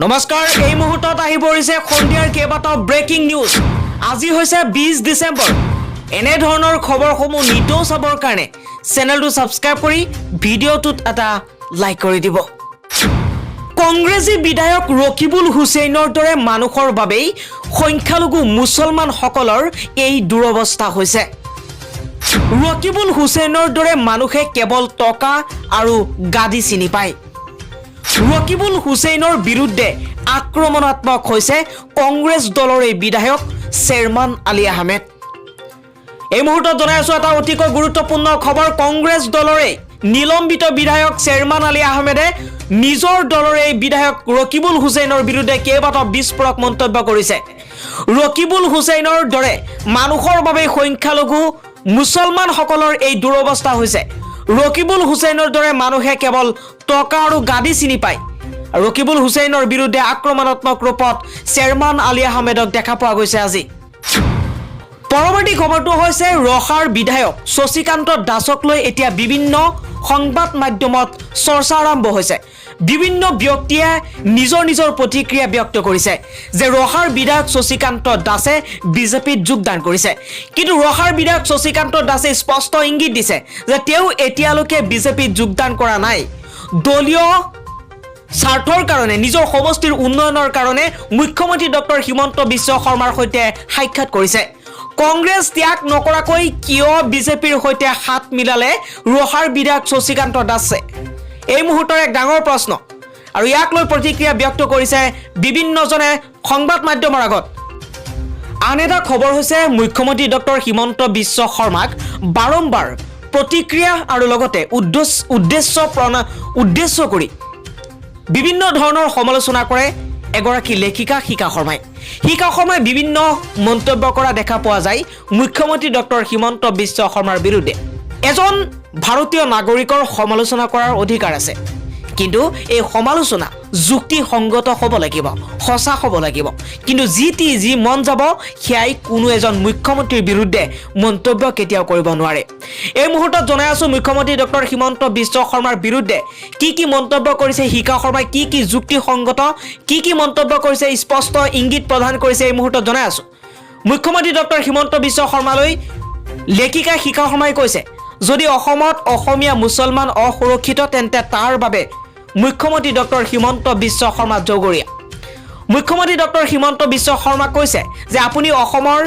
নমস্কাৰ এই মুহূৰ্তত আহি পৰিছে খণ্ডিয়াৰ কেইবাটাও ব্ৰেকিং নিউজ আজি হৈছে 20 ডিসেম্বৰ এনে ধৰণৰ খবৰসমূহ নিতৌ চাবৰ কাৰণে চেনেলটো সাবস্ক্ৰাইব কৰি ভিডিঅ'টোত এটা লাইক কৰি দিব কংগ্ৰেছী বিধায়ক ৰকিবুল হুছেইনৰ দৰে মানুহৰ বাবেই সংখ্যালঘু মুছলমান সকলৰ এই দুৰৱস্থা হৈছে ৰকিবুল হুছেইনৰ দৰে মানুহে কেৱল টকা আৰু গাদি চিনি পায় ৰকিবুল হুছেইনৰ বিৰুদ্ধে আক্ৰমণাত্মক হৈছে কংগ্ৰেছ দলৰ এই বিধায়ক চেয়াৰমান আলী আহমেদ এই মুহূৰ্তত জনাই আছো এটা অতিকৈ গুৰুত্বপূৰ্ণ খবৰ কংগ্ৰেছ দলৰে নিলম্বিত বিধায়ক চেয়াৰমান আলী আহমেদে নিজৰ দলৰ এই বিধায়ক ৰকিবুল হুছেইনৰ বিৰুদ্ধে কেইবাটাও বিস্ফোৰক মন্তব্য কৰিছে ৰকিবুল হুছেইনৰ দৰে মানুহৰ বাবে সংখ্যালঘু মুছলমান সকলৰ এই দুৰৱস্থা হৈছে ৰকিবুল হুছেইনৰ দৰে মানুহে কেৱল টকা আৰু গাদি চিনি পায় ৰকিবুল হুছেইনৰ বিৰুদ্ধে আক্ৰমণাত্মক ৰূপত চেয়াৰমান আলী আহমেদক দেখা পোৱা গৈছে আজি পৰৱৰ্তী খবৰটো হৈছে ৰহাৰ বিধায়ক শশীকান্ত দাসক লৈ এতিয়া বিভিন্ন সংবাদ মাধ্যমত চৰ্চা আৰম্ভ হৈছে বিভিন্ন ব্যক্তিয়ে নিজৰ প্ৰতিক্ৰিয়া ব্যক্ত কৰিছে যে ৰহাৰ বিধায়ক শশীকান্ত দাসে বিজেপিত যোগদান কৰিছে কিন্তু ৰহাৰ বিধায়ক শশীকান্ত দাসে স্পষ্ট ইংগিত দিছে যে তেওঁ এতিয়ালৈকে বিজেপিত যোগদান কৰা নাই দলীয় স্বাৰ্থৰ কাৰণে নিজৰ সমষ্টিৰ উন্নয়নৰ কাৰণে মুখ্যমন্ত্ৰী ডক্টৰ হিমন্ত বিশ্ব শৰ্মাৰ সৈতে সাক্ষাৎ কৰিছে কংগ্ৰেছ ত্যাগ নকৰাকৈ কিয় বিজেপিৰ সৈতে হাত মিলালে ৰহাৰ বিধায়ক শশীকান্ত দাসে এই মুহূৰ্তৰ এক ডাঙৰ প্ৰশ্ন আৰু ইয়াক লৈ প্ৰতিক্ৰিয়া ব্যক্ত কৰিছে বিভিন্নজনে সংবাদ মাধ্যমৰ আগত আন এটা খবৰ হৈছে মুখ্যমন্ত্ৰী ডক্টৰ হিমন্ত বিশ্ব শৰ্মাক বাৰম্বাৰ প্ৰতিক্ৰিয়া আৰু লগতে উদ্দেশ্য কৰি বিভিন্ন ধৰণৰ সমালোচনা কৰে এগৰাকী লেখিকা শিখা শৰ্মাই বিভিন্ন মন্তব্য কৰা দেখা পোৱা যায় মুখ্যমন্ত্ৰী ডক্টৰ হিমন্ত বিশ্ব শৰ্মাৰ বিৰুদ্ধে এজন ভাৰতীয় নাগৰিকৰ সমালোচনা কৰাৰ অধিকাৰ আছে কিন্তু এই সমালোচনা যুক্তিসংগত হ'ব লাগিব সঁচা হ'ব লাগিব কিন্তু যি মন যাব সেয়াই কোনো এজন মুখ্যমন্ত্ৰীৰ বিৰুদ্ধে মন্তব্য কেতিয়াও কৰিব নোৱাৰে এই মুহূৰ্তত জনাই আছো মুখ্যমন্ত্ৰী ডক্টৰ হিমন্ত বিশ্ব শৰ্মাৰ বিৰুদ্ধে কি মন্তব্য কৰিছে শিখা শৰ্মাই কি যুক্তিসংগত কি মন্তব্য কৰিছে স্পষ্ট ইংগিত প্ৰদান কৰিছে এই মুহূৰ্তত জনাই আছো মুখ্যমন্ত্ৰী ডক্টৰ হিমন্ত বিশ্ব শৰ্মালৈ লেখিকা শিখা শৰ্মাই কৈছে যদি অসমত অসমীয়া মুছলমান অসুৰক্ষিত তেন্তে তাৰ বাবে মুখ্যমন্ত্ৰী ডক্টৰ হিমন্ত বিশ্ব শৰ্মা জগৰীয়া মুখ্যমন্ত্ৰী ডক্টৰ হিমন্ত বিশ্ব শৰ্মা কৈছে যে আপুনি অসমৰ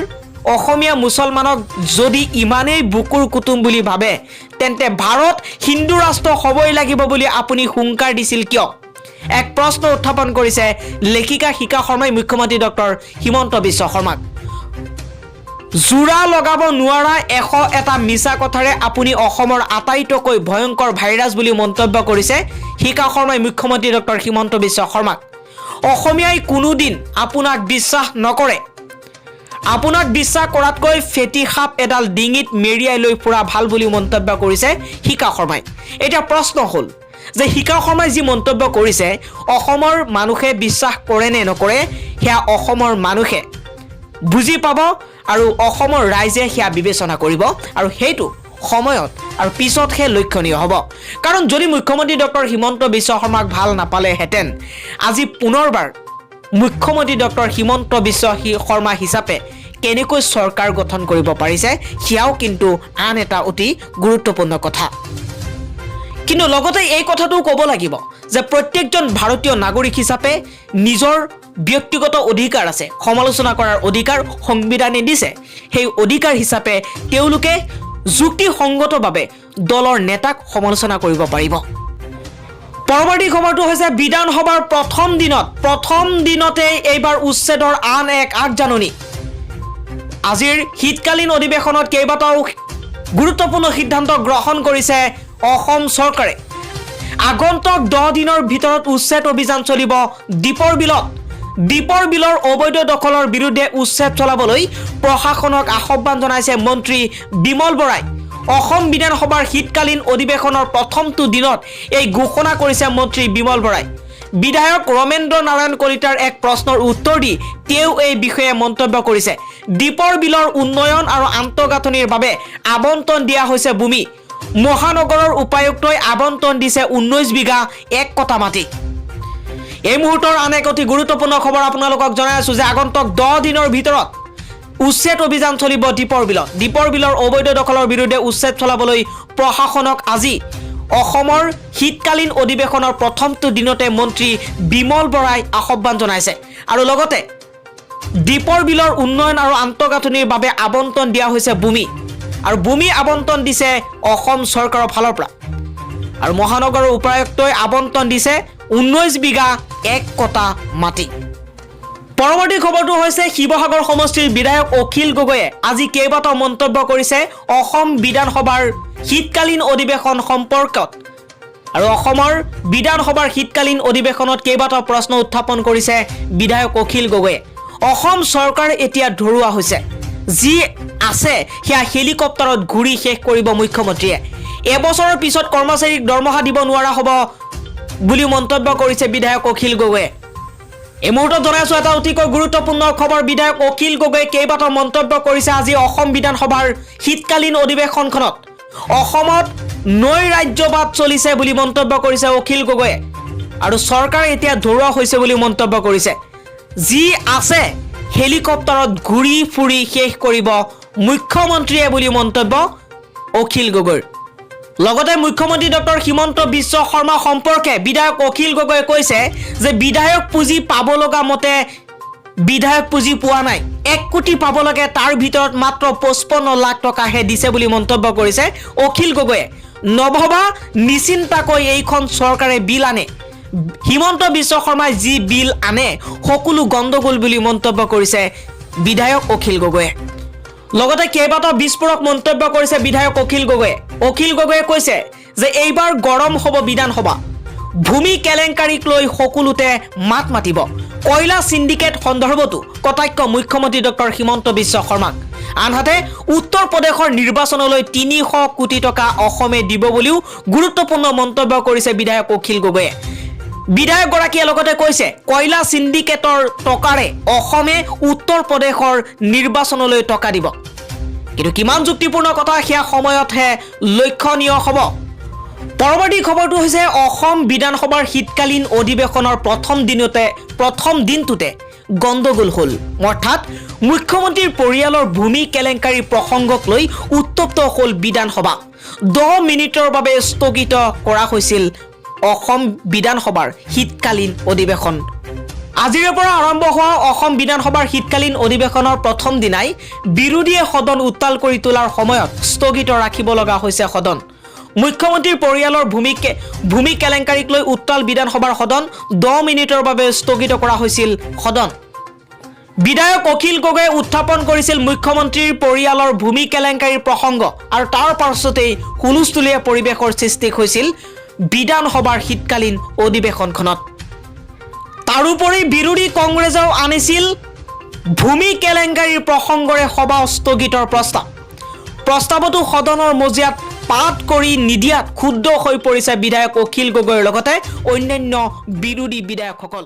অসমীয়া মুছলমানক যদি ইমানেই বুকুৰ কুটুম বুলি ভাবে তেন্তে ভাৰত হিন্দু ৰাষ্ট্ৰ হ'বই লাগিব বুলি আপুনি হুংকাৰ দিছিল কিয় এক প্ৰশ্ন উত্থাপন কৰিছে লেখিকা শিখা শৰ্মাই মুখ্যমন্ত্ৰী ডক্টৰ হিমন্ত বিশ্ব শৰ্মাক জোৰা লগাব নোৱাৰা 101টা মিছা কথাৰে আপুনি অসমৰ আটাইতকৈ ভয়ংকৰ ভাইৰাছ বুলি মন্তব্য কৰিছে শিখা শৰ্মাই মুখ্যমন্ত্ৰী ডক্টৰ হিমন্ত বিশ্ব শৰ্মাক অসমীয়াই কোনোদিন আপোনাক বিশ্বাস নকৰে আপোনাক বিশ্বাস কৰাতকৈ ফেটি সাপ এডাল ডিঙিত মেৰিয়াই লৈ ফুৰা ভাল বুলি মন্তব্য কৰিছে শিখা শৰ্মাই এতিয়া প্ৰশ্ন হ'ল যে শিখা শৰ্মাই যি মন্তব্য কৰিছে অসমৰ মানুহে বিশ্বাস কৰে নে নকৰে সেয়া অসমৰ মানুহে বুজি পাব আৰু অসমৰ ৰাইজে সেয়া বিবেচনা কৰিব আৰু সেইটো সময়ত আৰু পিছতহে লক্ষণীয় হ'ব কাৰণ যদি মুখ্যমন্ত্ৰী ডক্টৰ হিমন্ত বিশ্ব শৰ্মাক ভাল নাপালেহেঁতেন আজি পুনৰবাৰ মুখ্যমন্ত্ৰী ডক্টৰ হিমন্ত বিশ্ব শৰ্মা হিচাপে কেনেকৈ চৰকাৰ গঠন কৰিব পাৰিছে সেয়াও কিন্তু আন এটা অতি গুৰুত্বপূৰ্ণ কথা কিন্তু লগতে এই কথাটোও ক'ব লাগিব যে প্ৰত্যেকজন ভাৰতীয় নাগৰিক হিচাপে নিজৰ ব্যক্তিগত অধিকাৰ আছে সমালোচনা কৰাৰ অধিকাৰ সংবিধানে দিছে সেই অধিকাৰ হিচাপে তেওঁলোকে যুক্তিসংগতভাৱে দলৰ নেতাক সমালোচনা কৰিব পাৰিব পৰৱৰ্তী খবৰটো হৈছে বিধানসভাৰ প্ৰথম দিনতে এইবাৰ উচ্ছেদৰ আন এক আগজাননী আজিৰ শীতকালীন অধিৱেশনত কেইবাটাও গুৰুত্বপূৰ্ণ সিদ্ধান্ত গ্ৰহণ কৰিছে অসম চৰকাৰে আগন্তুক 10 দিনৰ ভিতৰত উচ্ছেদ অভিযান চলিব দীপৰ বিলৰ অবৈধ দখলৰ বিৰুদ্ধে উচ্ছেদ চলাবলৈ প্ৰশাসনক আহ্বান জনাইছে মন্ত্ৰী বিমল বৰাই অসম বিধানসভাৰ শীতকালীন অধিৱেশনৰ প্ৰথমটো দিনত এই ঘোষণা কৰিছে মন্ত্ৰী বিমল বৰাই বিধায়ক ৰমেন্দ্ৰ নাৰায়ণ কলিতাৰ এক প্ৰশ্নৰ উত্তৰ দি তেওঁ এই বিষয়ে মন্তব্য কৰিছে দীপৰ বিলৰ উন্নয়ন আৰু আন্তঃগাঁথনিৰ বাবে আবণ্টন দিয়া হৈছে ভূমি মহানগৰৰ উপায়ুক্তই আবণ্টন দিছে 19 বিঘা 1 কটা মাটি এই মুহূৰ্তৰ আন এক অতি গুৰুত্বপূৰ্ণ খবৰ আপোনালোকক জনাই আছো যে আগন্তুক 10 দিনৰ ভিতৰত উচ্ছেদ অভিযান চলিব দীপৰ বিলৰ অবৈধ দখলৰ বিৰুদ্ধে উচ্ছেদ চলাবলৈ প্ৰশাসনক আজি অসমৰ শীতকালীন অধিৱেশনৰ প্ৰথমটো দিনতে মন্ত্ৰী বিমল বৰাই আহ্বান জনাইছে আৰু লগতে দীপৰ বিলৰ উন্নয়ন আৰু আন্তঃগাঁথনিৰ বাবে আবণ্টন দিয়া হৈছে ভূমি আৰু ভূমি আবণ্টন দিছে অসম চৰকাৰৰ ফালৰ পৰা আৰু মহানগৰৰ উপায়ুক্তই আবণ্টন দিছে 19 বিঘা 1 কটা মাটি। পৰৱৰ্তী খবৰটো হৈছে শিৱসাগৰ সমষ্টিৰ বিধায়ক অখিল গগৈয়ে আজি কেইবাটাও মন্তব্য কৰিছে অসম বিধানসভাৰ শীতকালীন অধিৱেশন সম্পৰ্কত আৰু অসমৰ বিধানসভাৰ শীতকালীন অধিৱেশনত কেইবাটাও প্ৰশ্ন উত্থাপন কৰিছে বিধায়ক অখিল গগৈয়ে। অসম চৰকাৰ এতিয়া ধৰুৱা হৈছে, যি আছে সেয়া হেলিকপ্টাৰত ঘূৰি শেষ কৰিব মুখ্যমন্ত্ৰীয়ে। এবছৰৰ পিছত কৰ্মচাৰীক দৰমহা দিব নোৱাৰা হ'ব বুলি মন্তব্য কৰিছে বিধায়ক অখিল গগৈয়ে। এই মুহূৰ্তত জনাইছো এটা অতিকৈ গুৰুত্বপূৰ্ণ খবৰ। বিধায়ক অখিল গগৈয়ে কেইবাটাও মন্তব্য কৰিছে আজি অসম বিধানসভাৰ শীতকালীন অধিৱেশনখনত। অসমত নৈ ৰাজ্যবাদ চলিছে বুলি মন্তব্য কৰিছে অখিল গগৈয়ে আৰু চৰকাৰ এতিয়া ধৰুৱা হৈছে বুলি মন্তব্য কৰিছে। যি আছে হেলিকপ্টাৰত ঘূৰি ফুৰি শেষ কৰিব মুখ্যমন্ত্ৰীয়ে বুলি মন্তব্য অখিল গগৈৰ। লগতে মুখ্যমন্ত্ৰী ডক্টৰ হিমন্ত বিশ্ব শৰ্মা সম্পৰ্কে বিধায়ক অখিল গগৈয়ে কৈছে যে বিধায়ক পুঁজি পাব লগা মতে বিধায়ক পুঁজি পোৱা নাই, 1 কোটি পাব লাগে, তাৰ ভিতৰত মাত্ৰ 55 লাখ টকাহে দিছে বুলি মন্তব্য কৰিছে অখিল গগৈয়ে। নভবা নিচিন্তাকৈ এইখন চৰকাৰে বিল আনে, হিমন্ত বিশ্ব শৰ্মাই যি বিল আনে সকলো গণ্ডগোল বুলি মন্তব্য কৰিছে বিধায়ক অখিল গগৈয়ে। লগতে কেইবাটাও বিস্ফোৰক মন্তব্য কৰিছে বিধায়ক অখিল গগৈয়ে। অখিল গগৈয়ে কৈছে যে এইবাৰ গৰম হ'ব বিধানসভা, ভূমি কেলেংকাৰীক লৈ সকলোতে মাত মাতিব, কয়লা সিন্ডিকেট সন্দৰ্ভতো কটাক্ষ মুখ্যমন্ত্ৰী ডক্টৰ হিমন্ত বিশ্ব শৰ্মাক। আনহাতে উত্তৰ প্ৰদেশৰ নিৰ্বাচনলৈ 300 কোটি টকা অসমে দিব বুলিও গুৰুত্বপূৰ্ণ মন্তব্য কৰিছে বিধায়ক অখিল গগৈয়ে। বিধায়কগৰাকীয়ে লগতে কৈছে কয়লা সিন্ডিকেটৰ টকাৰে অসমে উত্তৰ প্ৰদেশৰ নিৰ্বাচনলৈ টকা দিব, কিন্তু কিমান যুক্তিপূৰ্ণ কথা সেয়া সময়তহে লক্ষণীয় হ'ব। পৰৱৰ্তী খবৰটো হৈছে অসম বিধানসভাৰ শীতকালীন অধিৱেশনৰ প্ৰথম দিনটোতে গণ্ডগোল হ'ল, অৰ্থাৎ মুখ্যমন্ত্ৰীৰ পৰিয়ালৰ ভূমি কেলেংকাৰী প্ৰসংগক লৈ উত্তপ্ত হ'ল বিধানসভা। 10 মিনিটৰ বাবে স্থগিত কৰা হৈছিল অসম বিধানসভাৰ শীতকালীন অধিৱেশন। আজিৰে পৰা আৰম্ভ হোৱা অসম বিধানসভাৰ শীতকালীন অধিৱেশনৰ প্ৰথম দিনাই বিৰোধীয়ে সদন উত্তাল কৰি তোলাৰ সময়ত স্থগিত ৰাখিব লগা হৈছে সদন। মুখ্যমন্ত্ৰীৰ পৰিয়ালৰ ভূমি কেলেংকাৰীক লৈ উত্তাল বিধানসভাৰ সদন 10 মিনিটৰ বাবে স্থগিত কৰা হৈছিল সদন। বিধায়ক অখিল গগৈয়ে উত্থাপন কৰিছিল মুখ্যমন্ত্ৰীৰ পৰিয়ালৰ ভূমি কেলেংকাৰীৰ প্ৰসংগ আৰু তাৰ পাছতেই হুলস্থুলীয়া পৰিৱেশৰ সৃষ্টি হৈছিল বিধানসভাৰ শীতকালীন অধিৱেশনখনত। তাৰোপৰি বিৰোধী কংগ্ৰেছেও আনিছিল ভূমি কেলেংকাৰীৰ প্ৰসংগৰে সভা স্থগিতৰ প্ৰস্তাৱতো সদনৰ মজিয়াত পাত কৰি নিদিয়াত ক্ষুব্ধ হৈ পৰিছে বিধায়ক অখিল গগৈৰ লগতে অন্যান্য বিৰোধী বিধায়কসকল।